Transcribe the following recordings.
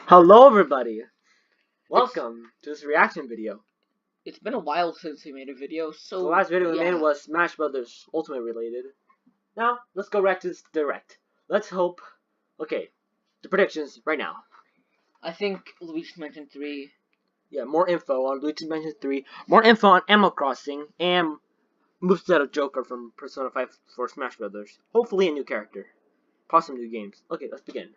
Hello everybody! Welcome to this reaction video. It's been a while since we made a video, so... The last video we yeah. made was Smash Brothers Ultimate related. Now, let's go right to this direct. Let's hope... Okay, the predictions right now. I think Luigi's Mansion 3... Yeah, more info on Luigi's Mansion 3, more info on Animal Crossing, and moveset of Joker from Persona 5 for Smash Brothers. Hopefully a new character. Possibly new games. Okay, let's begin.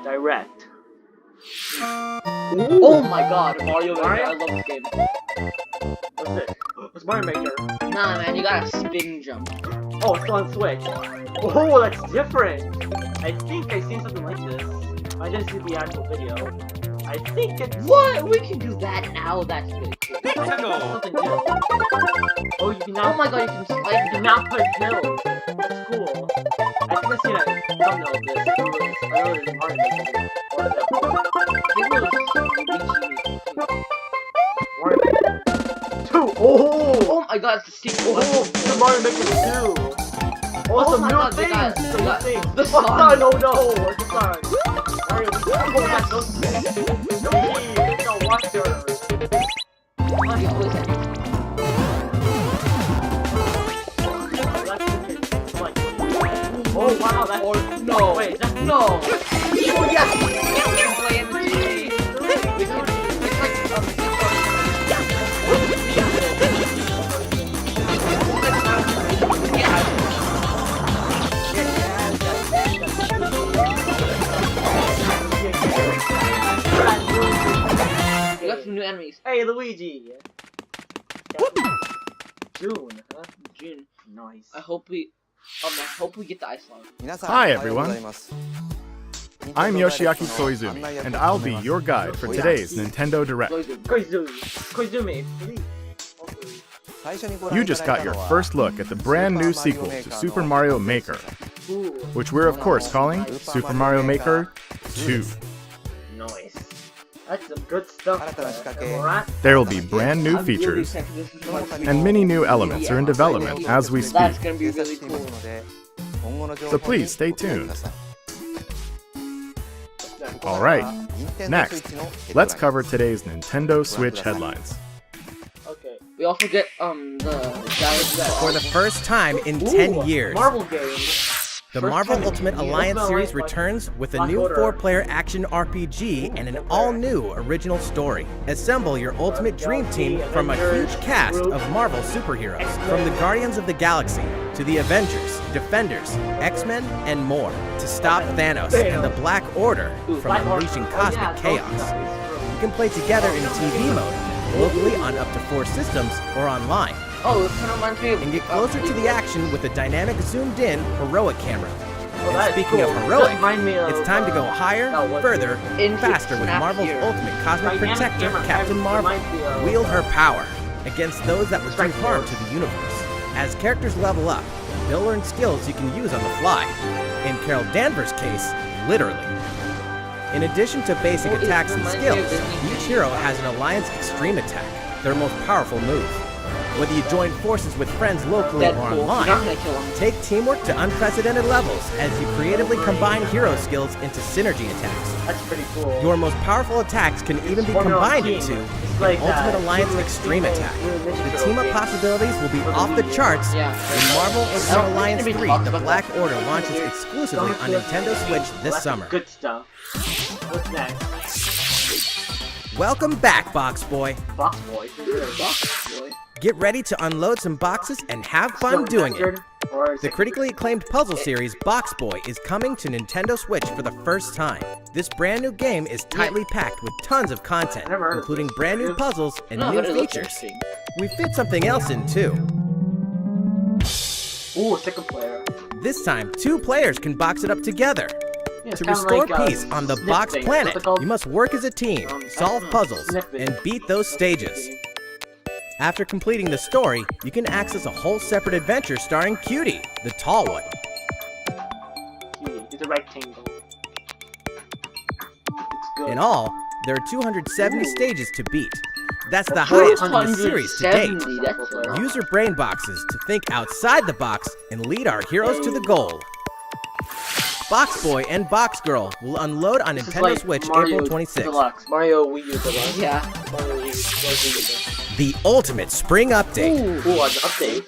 Direct. Oh my god, Mario Maker, I love this game. What's this? It's Mario Maker. Nah man, you gotta spin jump. Oh, it's on Switch. Oh, that's different. I think I've seen something like this. I didn't see the actual video. I think it's... What? We can do that now? That's really cool. Something new. Oh, you can now... Oh my god, you can slide. You can now play pills. That's cool. I think I've seen a thumbnail of this. I know there's Mario Maker. Mario Maker 2. Oh my god, it's the sequel. Oh, the Mario Maker 2. Oh, Oh some my new god, things. Some new things. the Oh, song. no, it's a song. Mario, oh, that's so sick. No need. It's a watcher. Mario always had these. Oh wow, that's... Or, no. Wait, that's... No. Oh yes. We can play in the TV. It's like, we got some new enemies. Hey, Luigi. June, huh? June. Nice. I hope we get the ice lava. Hi everyone, I'm Yoshiaki Koizumi, and I'll be your guide for today's Nintendo Direct. Koizumi, please. You just got your first look at the brand new sequel to Super Mario Maker, which we're of course calling Super Mario Maker 2. Nice. That's some good stuff. There will be brand new features, and many new elements are in development as we speak, That's gonna be really cool. so please stay tuned. Alright, next, let's cover today's Nintendo Switch headlines. Okay. We also get the guys For the first time in 10 years, Marvel games. the Marvel Ultimate Alliance series returns with a new 4-player action RPG and an all-new original story. Assemble your ultimate dream team from a huge cast of Marvel superheroes, from the Guardians of the Galaxy to the Avengers, Defenders, X-Men, and more, to stop Thanos and the Black Order from unleashing cosmic chaos. You can play together in TV mode, locally on up to 4 systems, or online. Oh, it kind of reminds me of... And get closer to the action with a dynamic zoomed-in heroic camera. Oh, And speaking of heroic, of, it's time to go higher, further, and faster with Marvel's ultimate cosmic protector, Captain Marvel. Wield her power against those that would do harm to the universe. As characters level up, they'll learn skills you can use on the fly. In Carol Danvers' case, literally. In addition to basic attacks and skills, each hero has an Alliance Extreme Attack, their most powerful move. Whether you join forces with friends locally or online, take teamwork to unprecedented levels as you creatively combine hero skills into synergy attacks. That's pretty cool. Your most powerful attacks can even be combined into like an Ultimate Alliance Extreme Attack. The team-up possibilities will be off the charts when Marvel Ultimate Alliance 3 The Black Order launches exclusively on Nintendo Switch this summer. Good stuff. What's next? Welcome back, Box Boy. Box Boy. Box Boy. Get ready to unload some boxes and have fun doing it. The critically acclaimed puzzle series Box Boy is coming to Nintendo Switch for the first time. This brand new game is tightly packed with tons of content, including brand new puzzles and new features. We fit something else in too. Ooh, second player. This time, 2 players can box it up together. To restore peace on the Box Planet, you must work as a team, solve puzzles, and beat those stages. After completing the story, you can access a whole separate adventure starring Cutie, the tall one. Cutie, it's a rectangle. It's good. In all, there are 270 stages to beat. That's the highest in the series to date. 170, that's low. Use your brain boxes to think outside the box and lead our heroes to the goal. Box Boy and Box Girl will unload on Nintendo Switch April 26th. Deluxe. Mario Wii U Deluxe. Yeah. Mario Wii U. The ultimate spring update. Ooh, an update.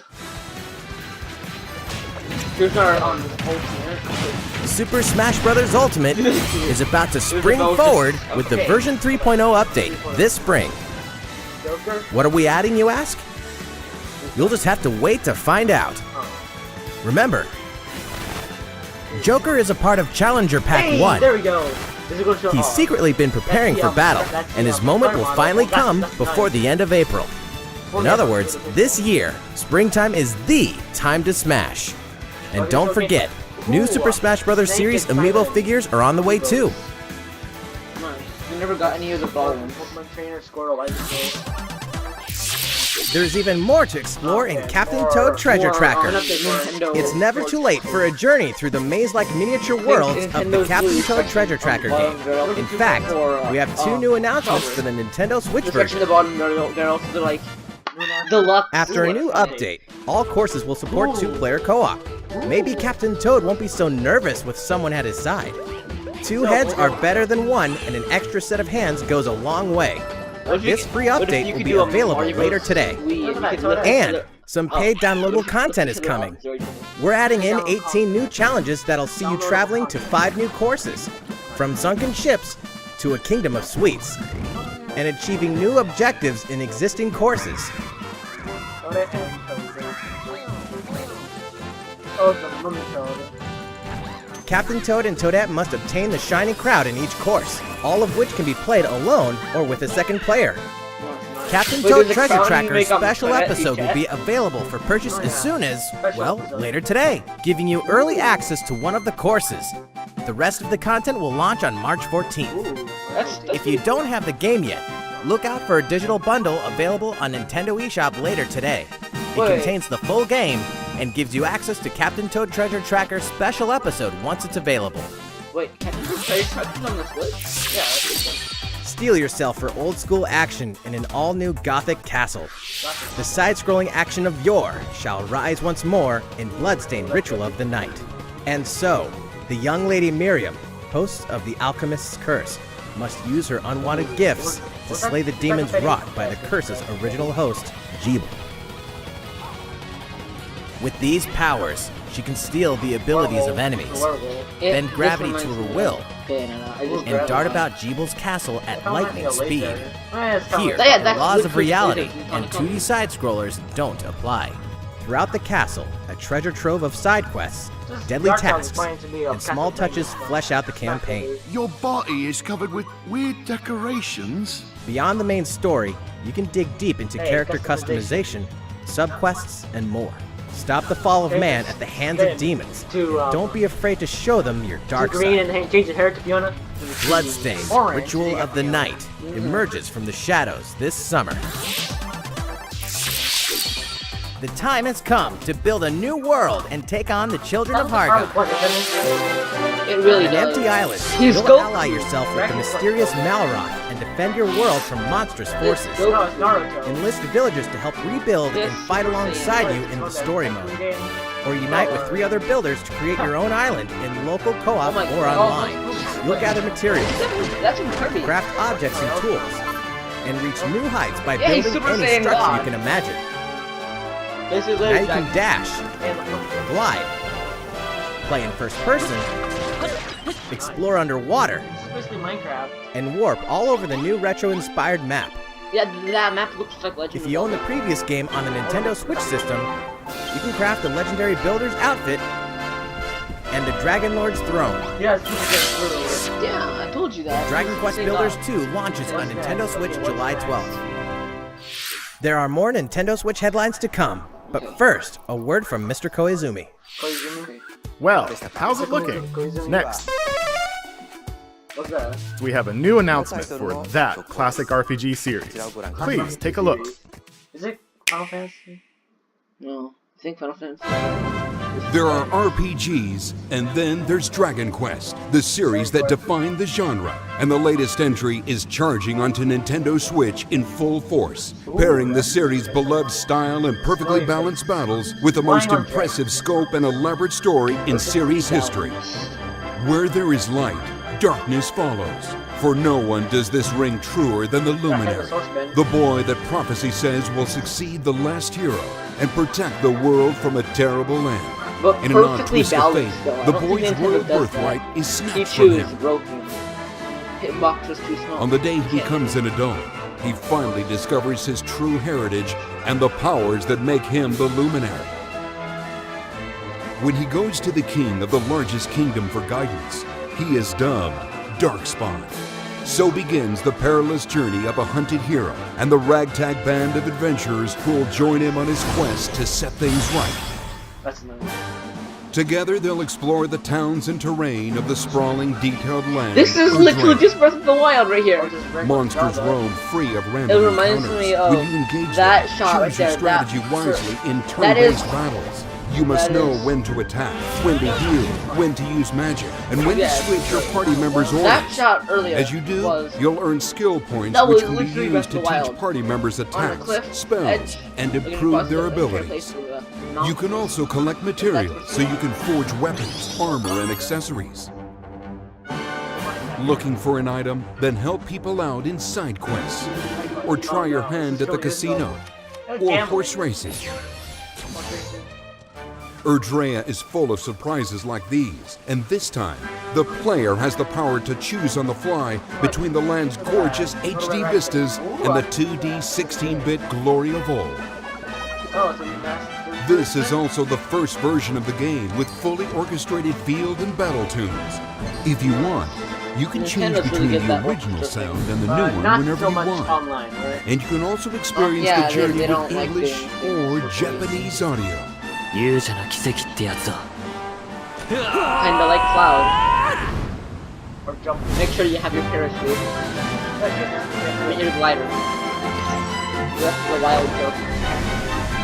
Here's our ultimate. Super Smash Bros. Ultimate is about to spring forward with the version 3.0 update this spring. Joker? What are we adding, you ask? You'll just have to wait to find out. Remember, Joker is a part of Challenger Pack 1. There we go. He's secretly been preparing for battle, and his moment will finally come before the end of April. In other words, this year, springtime is the time to smash. And don't forget, new Super Smash Bros. Series amiibo figures are on the way too. We never got any of the ball ones. Pokemon Trainer scored a life goal. There's even more to explore in Captain Toad Treasure Tracker. It's never too late for a journey through the maze-like miniature worlds of the Captain Toad Treasure Tracker game. In fact, we have 2 new announcements for the Nintendo Switch version. At the bottom, they're also like deluxe. After a new update, all courses will support 2-player co-op. Maybe Captain Toad won't be so nervous with someone at his side. 2 heads are better than 1, and an extra set of hands goes a long way. This free update will be available later today. And some paid downloadable content is coming. We're adding in 18 new challenges that'll see you traveling to 5 new courses, from sunken ships to a kingdom of sweets, and achieving new objectives in existing courses. Captain Toad and Toadette must obtain the Shining Crowd in each course, all of which can be played alone or with a second player. Captain Toad Treasure Tracker's special episode will be available for purchase as soon as, well, later today, giving you early access to one of the courses. The rest of the content will launch on March 14th. If you don't have the game yet, look out for a digital bundle available on Nintendo eShop later today. It contains the full game and gives you access to Captain Toad Treasure Tracker's special episode once it's available. Wait, Captain Toad Treasure Tracker's on the Switch? Yeah, Steel yourself for old-school action in an all-new Gothic castle. The side-scrolling action of yore shall rise once more in bloodstained Ritual of the Night. And so, the young lady Miriam, host of the Alchemist's Curse, must use her unwanted gifts to slay the demons wrought by the curse's original host, Jeeble. With these powers, she can steal the abilities of enemies, bend gravity to her will, and dart about Jeeble's castle at lightning speed. Here, the laws of reality and 2D side-scrollers don't apply. Throughout the castle, a treasure trove of side quests, deadly tasks, and small touches flesh out the campaign. Your body is covered with weird decorations. Beyond the main story, you can dig deep into character customization, subquests, and more. Stop the fall of man at the hands of demons. Don't be afraid to show them your dark side. And change your hair to Fiona. Bloodstained Ritual of the Night emerges from the shadows this summer. The time has come to build a new world and take on the children of Hargon. it really An does. empty island, He's you'll go- ally yourself with the mysterious Malroth and defend your world from monstrous forces. No, it's Naruto. Enlist villagers to help rebuild and fight alongside you in the story mode. Or unite with 3 other builders to create your own island in local co-op or online. You'll gather materials, That's from Kirby. craft objects and tools, and reach new heights by Yeah, he's building Super any Saiyan structure God. you can imagine. This is Now literally you can dash, glide, play in first person, explore underwater, It's basically Minecraft. and warp all over the new retro-inspired map. Yeah, that map looks like Legend If you own the previous game on the Nintendo Switch system, you can craft the legendary Builder's outfit and the Dragon Lord's throne. Yeah, it's super good. Yeah, I told you that. Dragon Quest Builders 2 launches on Nintendo Switch July 12th. There are more Nintendo Switch headlines to come, but first, a word from Mr. Koizumi. Well, how's it looking? Next, What's that? we have a new announcement for that classic RPG series. Please take a look. Is it Final Fantasy? No, I think Final Fantasy. There are RPGs, and then there's Dragon Quest, the series that defined the genre. And the latest entry is charging onto Nintendo Switch in full force, pairing the series' beloved style and perfectly balanced battles with the most impressive scope and elaborate story in series history. Where there is light, darkness follows. For no one does this ring truer than the Luminary, the boy that prophecy says will succeed the last hero and protect the world from a terrible land. But In an odd perfectly twist of balanced, fate, though. I the don't think boy's Nintendo royal does that. birthright is snatched from Pichu is him. broken. Hitbox is too small. On the day he Yeah. becomes an adult, he finally discovers his true heritage and the powers that make him the Luminary. When he goes to the king of the largest kingdom for guidance, he is dubbed Darkspawn. So begins the perilous journey of a hunted hero and the ragtag band of adventurers who will join him on his quest to set things right. That's nice. Together they'll explore the towns and terrain of the sprawling, detailed land. This is of literally Draenor. just Breath of the Wild right here. Monsters roam free of random It reminds encounters. me of When you engage that them, shot right choose your there, strategy that- wisely in that is- turn-based battles. You must that know is- when to attack, when to heal, when to use magic, and when Yes. to switch your party members' That orders. shot earlier As you do, was you'll earn skill points That which was can be literally Breath used to of the teach Wild. party members on a attacks, cliff spells, edge, and looking improve across their the abilities. place to the You mountain. can also collect materials so you can forge weapons, armor, and accessories. Looking for an item? Then help people out in side quests. Or try your hand at the casino. Or horse racing. Erdrea is full of surprises like these, and this time, the player has the power to choose on the fly between the land's gorgeous HD vistas and the 2D 16-bit glory of old. Oh, it's a master. This is also the first version of the game with fully orchestrated field and battle tunes. If you want, you can change Nintendo's really between good the that original orchestra sound and the new one Not whenever so you much want. online, right? And you can also experience yeah, the journey they don't with like English doing or things. Japanese audio. 勇者な奇跡ってやつだ。 Kinda like Cloud. Or jump. Make sure you have your parachute and your glider. Breath of the Wild joke.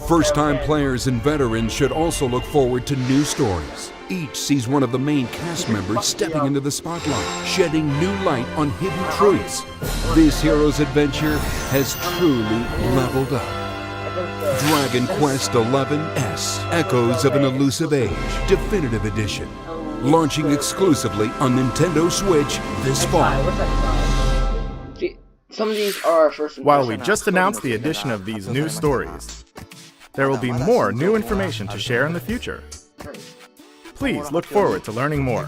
First-time players and veterans should also look forward to new stories. Each sees one of the main cast members stepping into the spotlight, shedding new light on hidden truths. This hero's adventure has truly leveled up. Dragon Quest XI's Echoes of an Elusive Age Definitive Edition, launching exclusively on Nintendo Switch this fall. What's that? See, some of these are our first While we impression. just announced the addition of these new stories, there will be more new information to share in the future. Please look forward to learning more.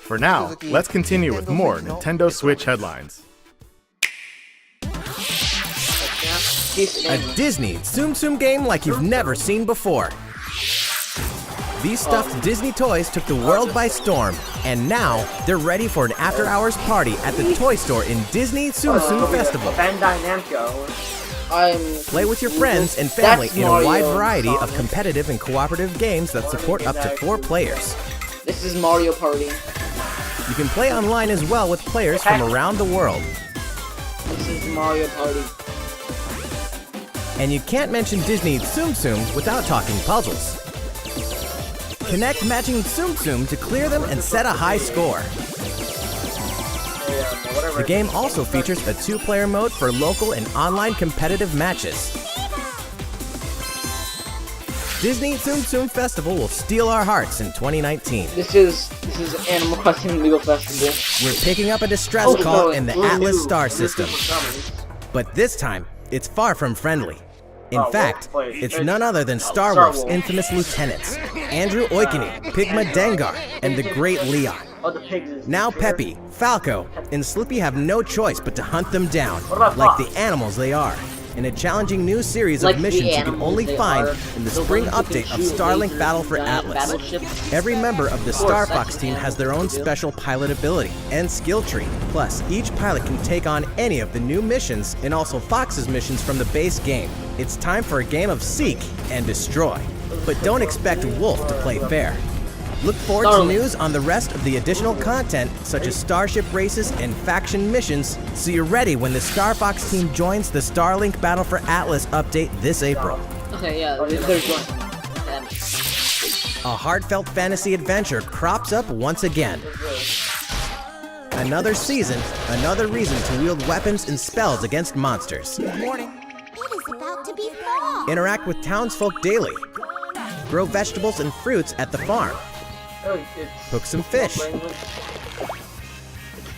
For now, let's continue with more Nintendo Switch headlines. A Disney Tsum Tsum game like you've never seen before. These stuffed Disney toys took the world by storm, and now they're ready for an after-hours party at the toy store in Disney Tsum Tsum Festival. Bandai Namco. Play with your friends and family That's in a wide Mario variety of Sonic. competitive and cooperative games that support up to 4 players. This is Mario Party. You can play online as well with players from around the world. This is Mario Party. And you can't mention Disney Tsum Tsums without talking puzzles. Connect matching Tsum Tsum to clear them and set a high score. The game also features a 2-player mode for local and online competitive matches. Disney Tsum Tsum Festival will steal our hearts in 2019. This is Animal Crossing Legal Festival. We're picking up a distress Oh, call no, in the blue, Atlas star Blue system. Super But this time, it's far from friendly. In Oh, fact, well, wait, it's it's none other than Star Star Wolf's Wolf. infamous lieutenants, Andrew Oikini, Pigma Dengar, and the Great Leon. Oh, the pigs is Now Peppy, Falco, and Slippy have no choice but to hunt them down, What about like Fox? the animals they are. in a challenging new series Like of the missions you can animals, only they find are in the the spring ones who can update of shoot Starlink lasers Battle for from giant Atlas. battleships. Every member of the Of course, Star that's Fox an team has their own animal too. special pilot ability and skill tree. Plus, each pilot can take on any of the new missions and also Fox's missions from the base game. It's time for a game of seek and destroy. But don't expect Wolf to play fair. Look forward to Starlink. news on the rest of the additional content, such as starship races and faction missions, so you're ready when the Star Fox team joins the Starlink Battle for Atlas update this April. Okay, yeah, there's one. A heartfelt fantasy adventure crops up once again. Another season, another reason to wield weapons and spells against monsters. It is about to be fall. Interact with townsfolk daily. Grow vegetables and fruits at the farm. Cook some fish.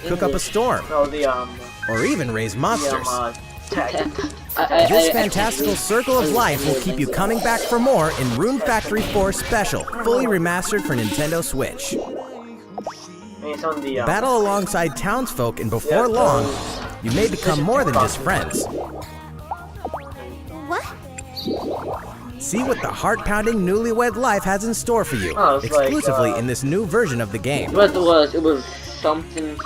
Cook up a storm. Or even raise monsters. This fantastical circle of life will keep you coming back for more in Rune Factory 4 Special, fully remastered for Nintendo Switch. Battle alongside townsfolk, and before long, you may become more than just friends. What? See what the heart-pounding newlywed life has in store for you, Oh, it's like, exclusively in this new version of the game. What it was something.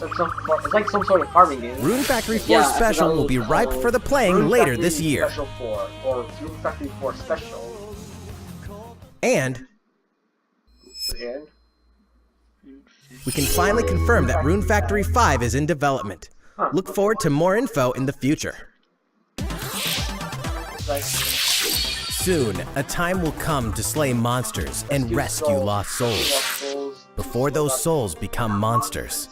It's like some sort of carving game. Rune Factory 4 Yeah, I Special forgot will be what it was ripe called. for the playing Rune later Factory this year. Special 4, or Rune Factory 4 Special. And And we can finally confirm that Rune Factory 5 is in development. Look forward to more info in the future. it's like, Soon, a time will come to slay monsters and rescue lost souls before those souls become monsters.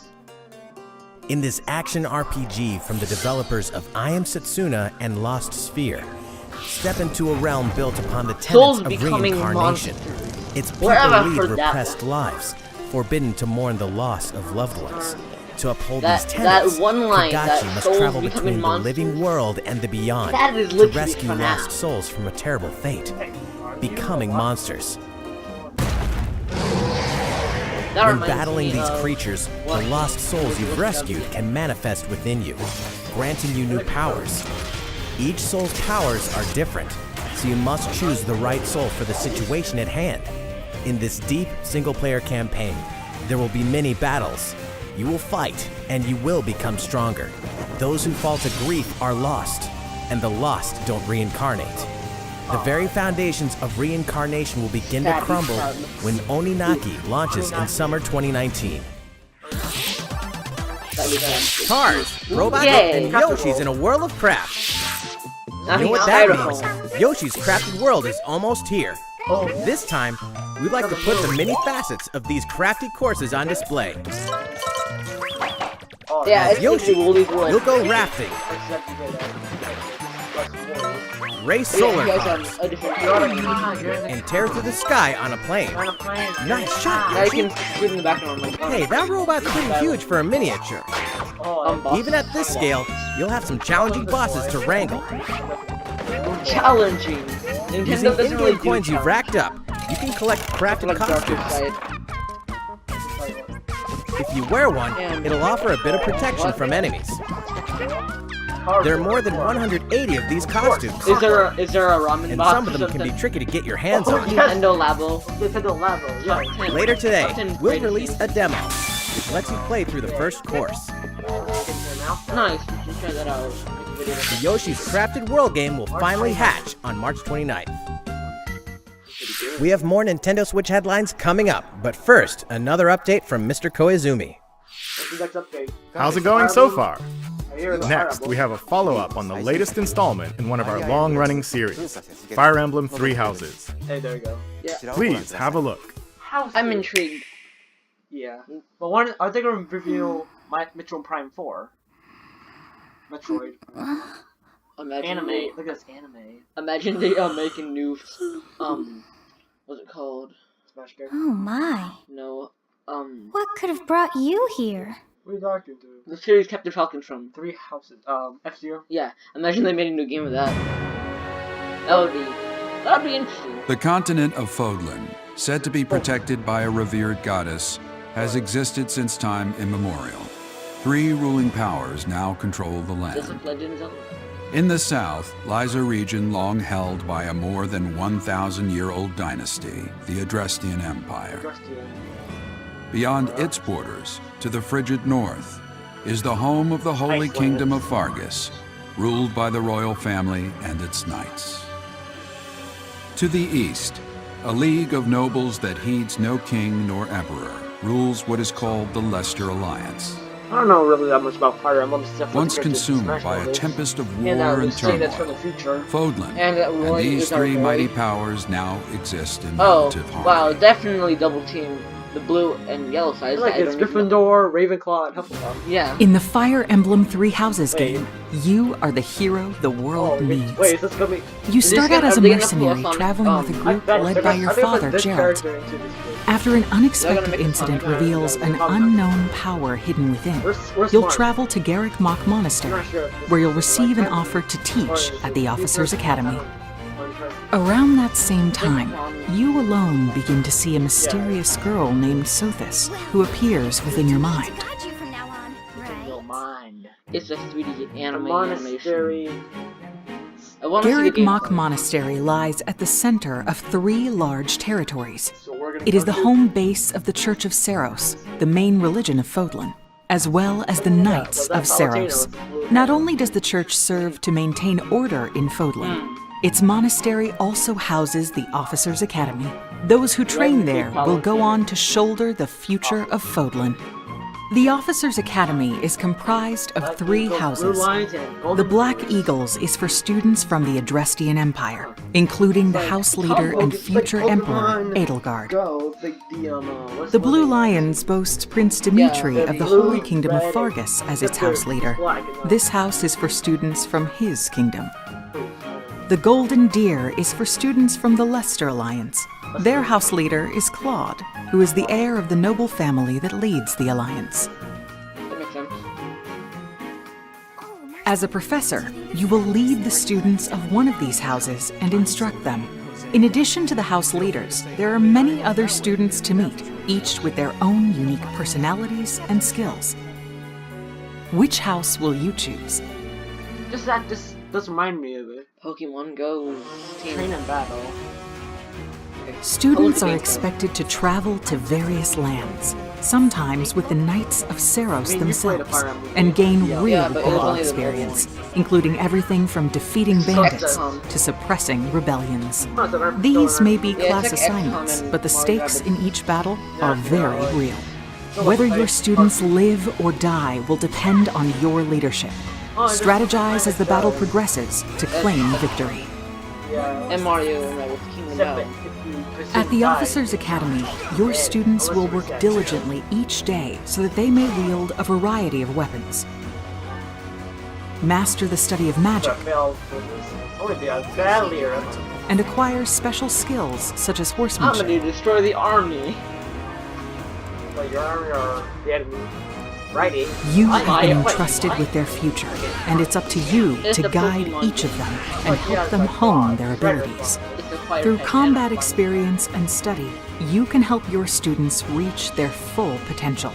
In this action RPG from the developers of I Am Setsuna and Lost Sphere, step into a realm built upon the tenets Souls of becoming reincarnation. monsters. Its people Where have I lead heard that repressed lives, forbidden to mourn the loss of loved ones. To uphold That- these tenets, that one line, Kagachi that must souls travel becoming between the monsters. living world and the beyond That is to literally rescue FNAF. lost souls from a terrible fate, becoming monsters. That When reminds battling me these of creatures, what- the lost souls you've rescued can manifest within you, granting you new powers. Each soul's powers are different, so you must choose the right soul for the situation at hand. In this deep single-player campaign, there will be many battles. You will fight, and you will become stronger. Those who fall to grief are lost, and the lost don't reincarnate. The very foundations of reincarnation will begin to Sad, crumble sad. when Oninaki launches in summer 2019. Cars, robots, Yay. and Yoshi's in a world of crap. You know what that means? Yoshi's Crafted World is almost here. This time, we'd like to put the many facets of these crafty courses on display. Yeah, As it's Yoshi, Woolly's World. you'll go rafting, race solar Yeah, cars, a different and tear through the sky on a plane. Nice shot, Now you Yoshi. can see in the background like Hey, that robot's pretty huge for a miniature. Even at this scale, you'll have some challenging bosses to wrangle. challenging. Using Nintendo doesn't really in-game coins do you've racked up, you can collect crafted like darker costumes. side. If you wear one, it'll offer a bit of protection from enemies. There are more than 180 of these costumes, Is there a ramen and box some of or them can be something? tricky to get your hands on. Nintendo Labo. Yeah. Top 10. Later today, Top 10 we'll greatest release games. a demo, which lets you play through the first course. Nice, you should try that out. Make a video of The it. Yoshi's Crafted World game will finally hatch on March 29th. We have more Nintendo Switch headlines coming up, but first, another update from Mr. Koizumi. How's it going so far? Next, we have a follow-up on the latest installment in one of our long-running series, Fire Emblem Three Houses. Hey, there you go. Please have a look. I'm intrigued. Yeah. But one, are they going to reveal Metroid Prime 4? Metroid. Imagine Anime. they- Look at this anime. Imagine they making new, what's it called? Smash Go. Oh my. No, What could have brought you here? What are you talking to? the series Captain Falcon's from. Three Houses. F-Zero. Yeah, imagine they made a new game of that. That'd be interesting. The continent of Fodlan, said to be protected by a revered goddess, has existed since time immemorial. Three ruling powers now control the This is land. Legend of Zelda. In the south lies a region long held by a more than 1,000-year-old dynasty, the Adrestian Empire. Beyond its borders, to the frigid north, is the home of the Holy Kingdom of Fargus, ruled by the royal family and its knights. To the east, a league of nobles that heeds no king nor emperor rules what is called the Leicester Alliance. I don't know really that much about Fire Emblem stuff. Once consumed by a tempest of war and turmoil, Fodlan And these three mighty powers now exist in Oh, relative harmony. wow, definitely double team the blue and yellow side. Like it's Gryffindor, Ravenclaw, and Hufflepuff. Yeah. In the Fire Emblem Three Houses game, you are the hero the world needs. Wait, is this gonna be... You start out as a are they gonna pull mercenary us on, traveling with a group led by your father, Geralt. After an unexpected incident reveals an unknown power hidden within, you'll travel to Garrick Mach Monastery, where you'll receive an offer to teach at the Officers' Academy. Around that same time, you alone begin to see a mysterious girl named Sothis, who appears within your mind. Guide you from now on, right? It's a 3D anime Monastery. animation. I want to see the Garrick game. Mach Monastery lies at the center of 3 large territories. So we're gonna It is the go home base of the Church of Seiros, the main religion of Fodlan, as well as the Knights of Seiros. Not only does the church serve to maintain order in Fodlan, its monastery also houses the Officers' Academy. Those who train there will go on to shoulder the future of Fodlan. The Officers' Academy is comprised of 3 houses. The Black Eagles is for students from the Adrestian Empire, including the house leader and future emperor, Edelgard. The Blue Lions boasts Prince Dimitri of the Holy Kingdom of Fargus as its house leader. This house is for students from his kingdom. The Golden Deer is for students from the Leicester Alliance. Their house leader is Claude, who is the heir of the noble family that leads the Alliance. That makes sense. As a professor, you will lead the students of one of these houses and instruct them. In addition to the house leaders, there are many other students to meet, each with their own unique personalities and skills. Which house will you choose? Just does remind me of it. Pokemon Go Train and Battle. Students are expected to travel to various lands, sometimes with the Knights of Seiros themselves, and gain real battle experience, including everything from defeating bandits to suppressing rebellions. These may be class assignments, but the stakes in each battle are very real. Whether your students live or die will depend on your leadership. Strategize as the battle progresses to claim victory. and Mario with Kingdom Battle. At the Officers' Academy, your students will work diligently each day so that they may wield a variety of weapons. Master the study of magic and acquire special skills such as I'm horsemanship. gonna destroy the army. But your army are the enemy. Righty. You have been entrusted with their future, and it's up to you to guide each of them and help them hone their abilities. Through combat experience and study, you can help your students reach their full potential.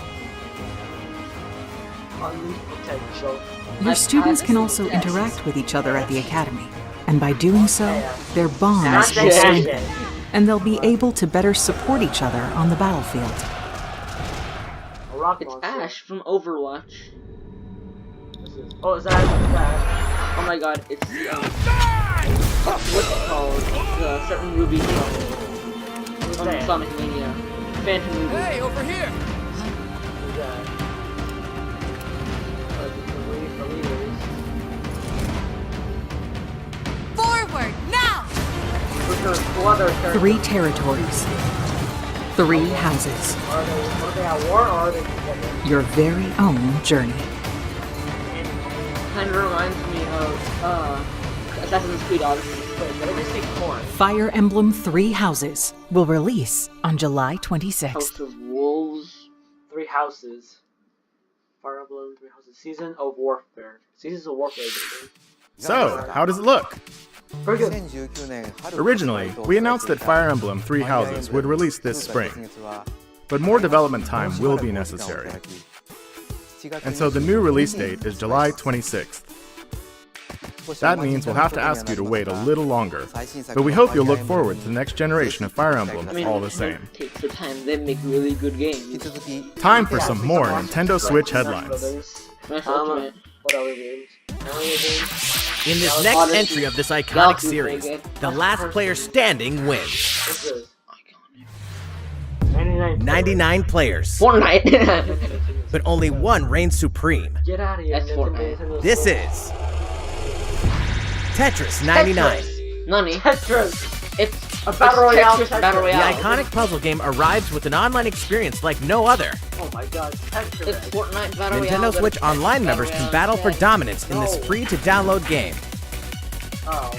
Potential. Your students can also interact with each other at the Academy, and by doing so, their bonds will strengthen, and they'll be able to better support each other on the battlefield. It's Ash from Overwatch. Oh, is that Ash? Oh my god, it's what's it called? The certain Ruby from Sonic Mania. Phantom Ruby. Hey, over here! Who's that? Forward, now! 3 territories. 3 houses. Are they at war or are they together? Your very own journey. Kind of reminds me of Assassin's Creed Odyssey. Wait, did I just say corn? Fire Emblem 3 Houses will release on July 26th. House of Wolves. 3 houses. Fire Emblem 3 houses. Season of Warfare. Seasons of Warfare. So, how does it look? Very good. Originally, we announced that Fire Emblem 3 Houses would release this spring, but more development time will be necessary. and so the new release date is July 26th. That means we'll have to ask you to wait a little longer, but we hope you'll look forward to the next generation of Fire Emblem all the same. Take the time, they make really good games. Time for some more Nintendo Switch headlines. Smash Ultimate. What other games? In this next entry of this iconic series, the last player standing wins. What's this? 99. 99 players, Fortnite. but only one reigns supreme. Get out of here. That's Fortnite. This is Tetris 99. Nani? Tetris. It's A battle royale. Tetris Battle The Royale. iconic puzzle game arrives with an online experience like no other. Oh my god, Tetris. It's Fortnite Battle Royale. Nintendo Switch but it's Online Battle members can Royale. battle for dominance in this free-to-download game. Oh.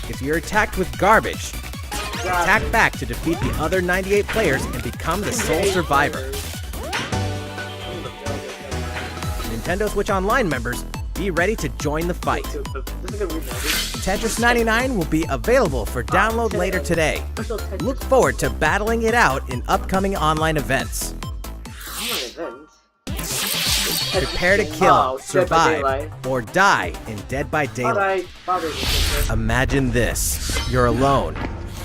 If you're attacked with garbage, attack back to defeat the other 98 players and become the sole survivor. Nintendo Switch Online members, be ready to join the fight. Tetris 99 will be available for download later today. Look forward to battling it out in upcoming online events. Prepare to kill, survive, or die in Dead by Daylight. Imagine this. You're alone,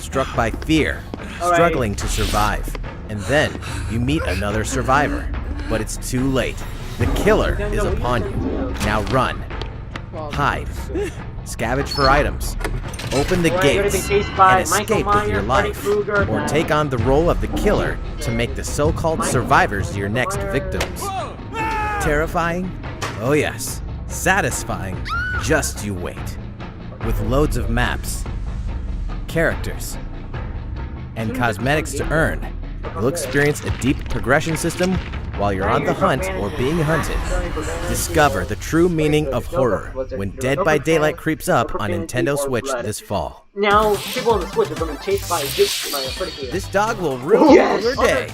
struck by fear, struggling to survive. And then you meet another survivor. But it's too late. The killer is upon you. Now run. Hide. Scavenge for items. Open the gates and escape with your life. Or take on the role of the killer to make the so-called survivors your next victims. Terrifying? Oh yes. Satisfying? Just you wait. With loads of maps, characters, and cosmetics to earn, you'll experience a deep progression system while you're on the hunt or being hunted. Discover the true meaning of horror when Dead by Daylight creeps up on Nintendo Switch this fall. Now, people on the Switch are being chased by a pretty kid. This dog will ruin your day.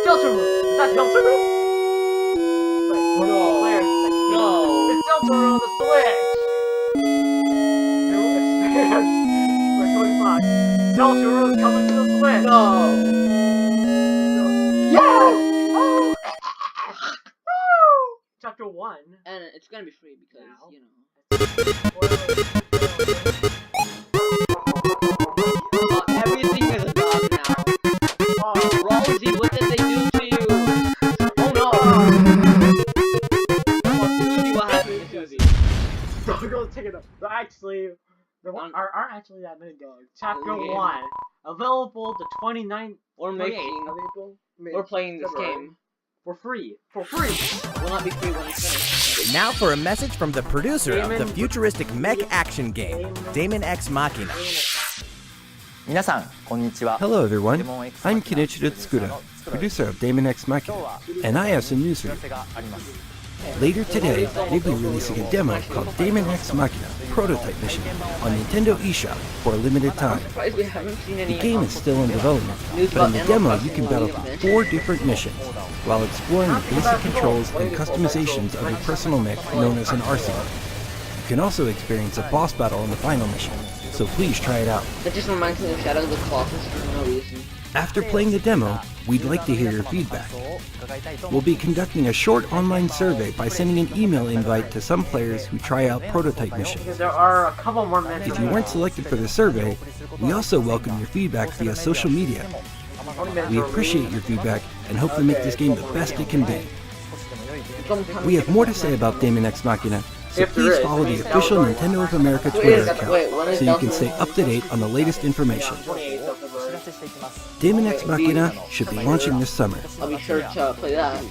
Delta Room! Is that Delta Room? No. It's Delta Room on the Switch! New experience for 25. Delta Room coming to the Switch! No! Yes! Oh! Chapter 1. And it's gonna be free because, you know. Everything is a dog now. Rosie, what did they do to you? Oh no! Susie, what happened to Susie? Doggos taking a. Actually, there aren't actually that many dogs. Chapter 1. Available the 29th. We're making. We're playing this game. For free. For free! Will not be free when it's finished. Now for a message from the producer of the futuristic mech action game, Daemon X Machina. Hello everyone, I'm Kenichiro Tsukura, producer of Daemon X Machina, and I have some news for you. Later today, we'll be releasing a demo called Daemon X Machina Prototype Mission on Nintendo eShop for a limited time. We haven't seen any The game is still in development, but in the demo you can battle through 4 different missions while exploring the basic controls and customizations of a personal mech known as an arsenal. You can also experience a boss battle in the final mission, so please try it out. That just reminds me of Shadow of the Colossus for no reason. After playing the demo, we'd like to hear your feedback. We'll be conducting a short online survey by sending an email invite to some players who try out prototype missions. There are a couple more minutes. If you weren't selected for the survey, we also welcome your feedback via social media. We appreciate your feedback and hope to make this game the best it can be. We have more to say about Daemon X Machina, so please follow the official Nintendo of America Twitter account so you can stay up to date on the latest information. Daemon X Machina should be launching this summer. I'll be sure to play that.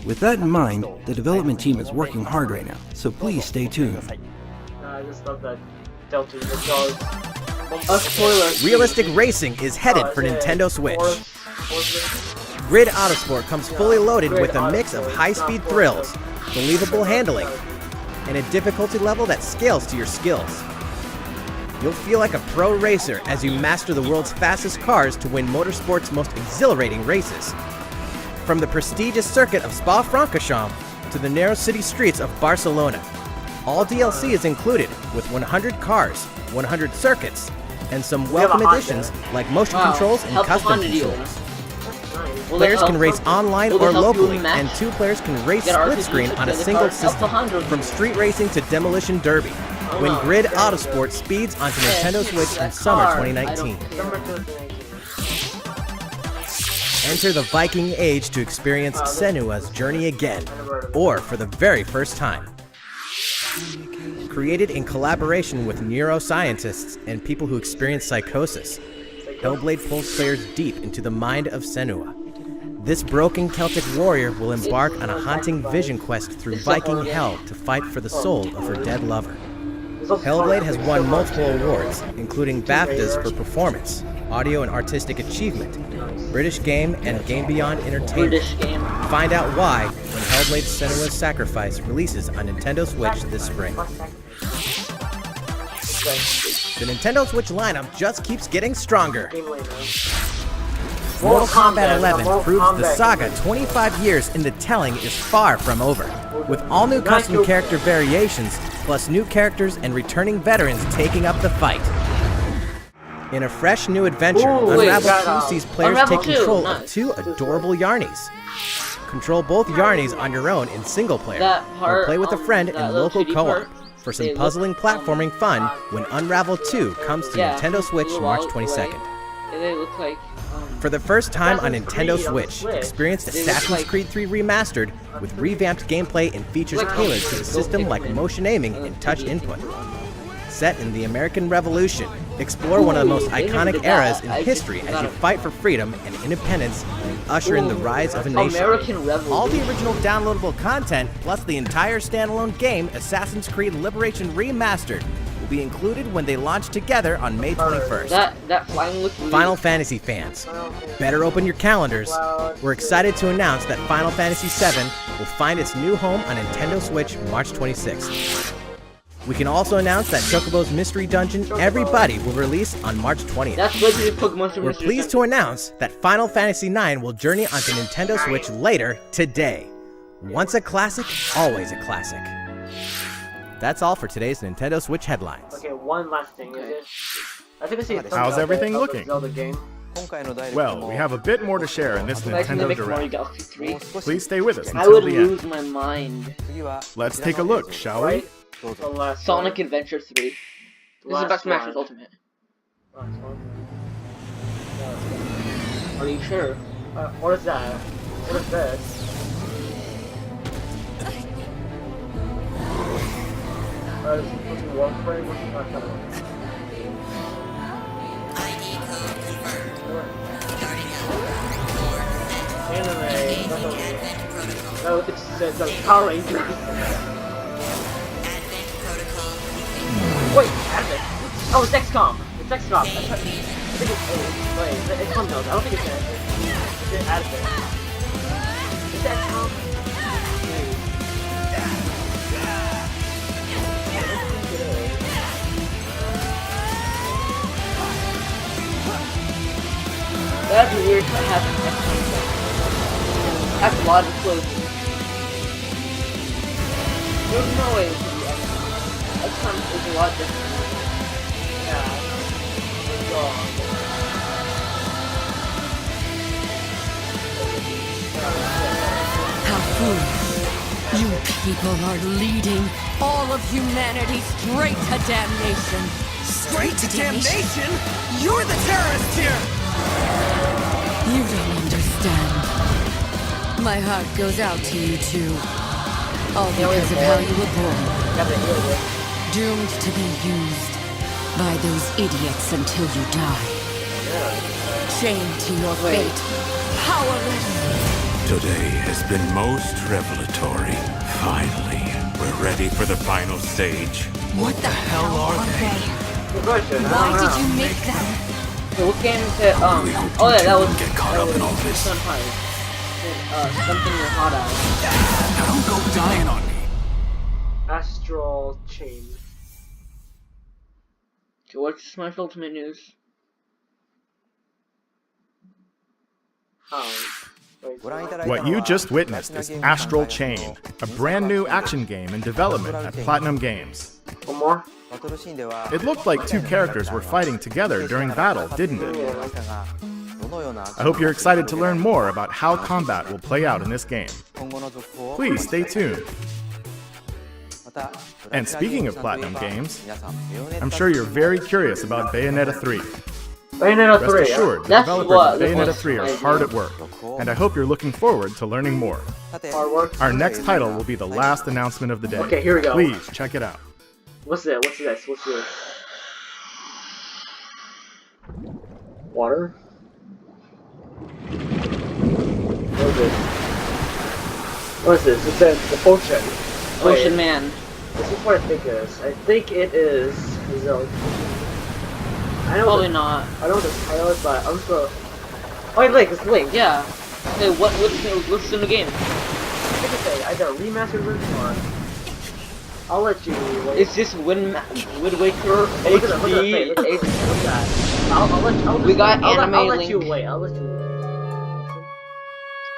With that in mind, the development team is working hard right now, so please stay tuned. I just love that Delta dogs. A spoiler. Realistic racing is headed for Nintendo Switch. Grid Autosport comes fully loaded with a mix of high-speed thrills, believable handling, and a difficulty level that scales to your skills. You'll feel like a pro racer as you master the world's fastest cars to win motorsport's most exhilarating races. From the prestigious circuit of Spa-Francorchamps to the narrow city streets of Barcelona, all DLC is included with 100 cars, 100 circuits, and some welcome additions like motion controls and custom controls. Players can race online or locally, and 2 players can race split screen on a single system, from street racing to demolition derby. When Grid Autosport speeds onto Nintendo Switch in summer 2019. Enter the Viking Age to experience Senua's journey again, or for the very first time. Created in collaboration with neuroscientists and people who experience psychosis, Hellblade pulls players deep into the mind of Senua. This broken Celtic warrior will embark on a haunting vision quest through Viking hell to fight for the soul of her dead lover. Hellblade has won multiple awards, including BAFTAs for performance, audio and artistic achievement, British Game, and Game Beyond Entertainment. Find out why when Hellblade Senua's Sacrifice releases on Nintendo Switch this spring. The Nintendo Switch lineup just keeps getting stronger. Mortal Kombat 11 proves the saga 25 years in the telling is far from over, with all new custom character variations, plus new characters and returning veterans taking up the fight. In a fresh new adventure, Unravel 2 sees players take control of 2 adorable Yarnies. Control both Yarnies on your own in single player, or play with a friend in local co-op for some puzzling platforming fun when Unravel 2 comes to Nintendo Switch March 22nd. They look like For the first time on Nintendo Switch, experience Assassin's Creed 3 Remastered with revamped gameplay and features tailored to the system like motion aiming and touch input. Set in the American Revolution, explore one of the most iconic eras in history as you fight for freedom and independence and usher in the rise of a nation. All the original downloadable content, plus the entire standalone game, Assassin's Creed Liberation Remastered, will be included when they launch together on May 21st. That flying looks really... Final Fantasy fans, better open your calendars. We're excited to announce that Final Fantasy VII will find its new home on Nintendo Switch March 26th. We can also announce that Chocobo's Mystery Dungeon Everybody will release on March 20th. That's literally Pokemon's We're pleased to announce that Final Fantasy IX will journey onto Nintendo Switch later today. Once a classic, always a classic. That's all for today's Nintendo Switch headlines. Okay, one last thing. I think I see it. How's everything looking? Zelda game. Well, we have a bit more to share in this Nintendo Direct. Please stay with us I until would the end. lose my mind. Let's take a look, shall we? Sonic Adventure 3. This is about Smash Bros. Ultimate. Are you sure? What is that? What is this? No, it's Power Rangers. Wait, Advent? Oh, it's XCOM. It's XCOM. I think it's one of those. I don't think it's Advent. It's XCOM. That'd be weird to have an XCOM. That's a lot of closing. There's no way it could be XCOM. XCOM is a lot different. Yeah. How foolish. You people are leading all of humanity straight to damnation. Straight to damnation? You're the terrorist here! You don't understand. My heart goes out to you two. All because of how you were born. Doomed to be used by those idiots until you die. Chained to your fate. Powerless. Today has been most revelatory. Finally, we're ready for the final stage. What the hell are they? Why did you make them? So what game is it? Oh yeah, that was get caught up in all this. Something you're hot at. Now don't go dying on me. Astral Chain. So what's Smash Ultimate news? What you just witnessed is Astral Chain, a brand new action game in development at Platinum Games. One more? It looked like 2 characters were fighting together during battle, didn't it? I hope you're excited to learn more about how combat will play out in this game. Please stay tuned. And speaking of Platinum games, I'm sure you're very curious about Bayonetta 3. Bayonetta 3. Rest assured, the developers of Bayonetta 3 are hard at work, and I hope you're looking forward to learning more. Our next title will be the last announcement of the day. Okay, here we go. Please check it out. What's this? What's this? Water? What is this? It says the potion. Ocean Man. This is what I think it is. I think it is Zelda. I know Probably not. I know the title is, but I'm so. Oh, wait, Link, it's Link. Yeah. Hey, what's in the game? I think it's either a remastered version or. I'll let you wait. Is this Wind Waker HD? Look at that. We got Anime I'll let Link. you wait. I'll let you.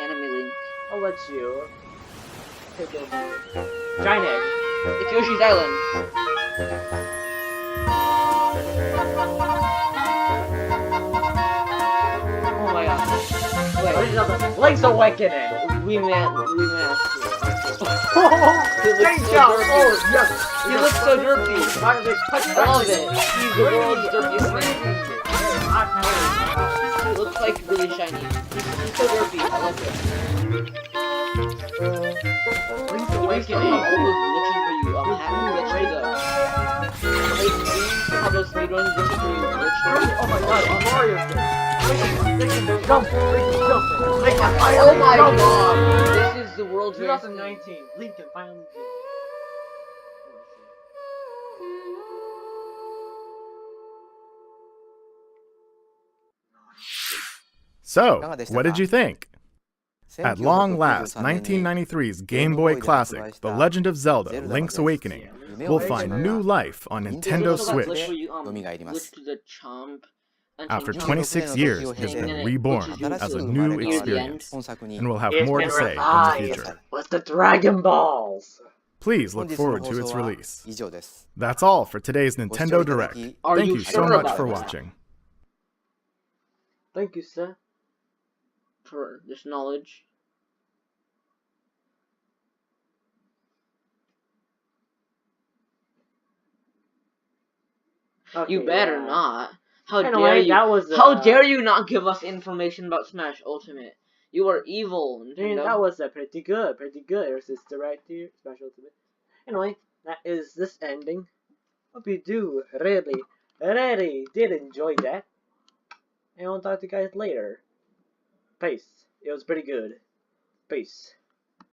Anime Link. I'll let you. Take it. Giant egg. It's Yoshi's Island. Oh my god. Wait. Link's Awakening! Great job! Oh, yes! He looks so derpy! I love it! He's the world's derpiest man. He looks like really shiny. He's so derpy, I love it. Link's Awakening! All those glitches where you haven't glitched how those speedruns glitches where you glitch. Oh my god, Mario thing! Jump! Oh my god! This is the world's 2019. Link can finally get. So, what did you think? At long last, 1993's Game Boy classic, The Legend of Zelda: Link's Awakening, will find new life on Nintendo Switch. After 26 years, it has been reborn as a new experience, and we'll have more to say in the future. With the Dragon Balls! Please look forward to its release. That's all for today's Nintendo Direct. Thank you so much for watching. Thank you, sir. For this knowledge. Okay, You better not. How dare anyway, you? How dare you not give us information about Smash Ultimate? You are evil, Nintendo. That was pretty good. Here's this Direct here, Smash Ultimate. Anyway, that is this ending. Hope you do really did enjoy that. And I'll talk to you guys later. Peace. It was pretty good. Peace.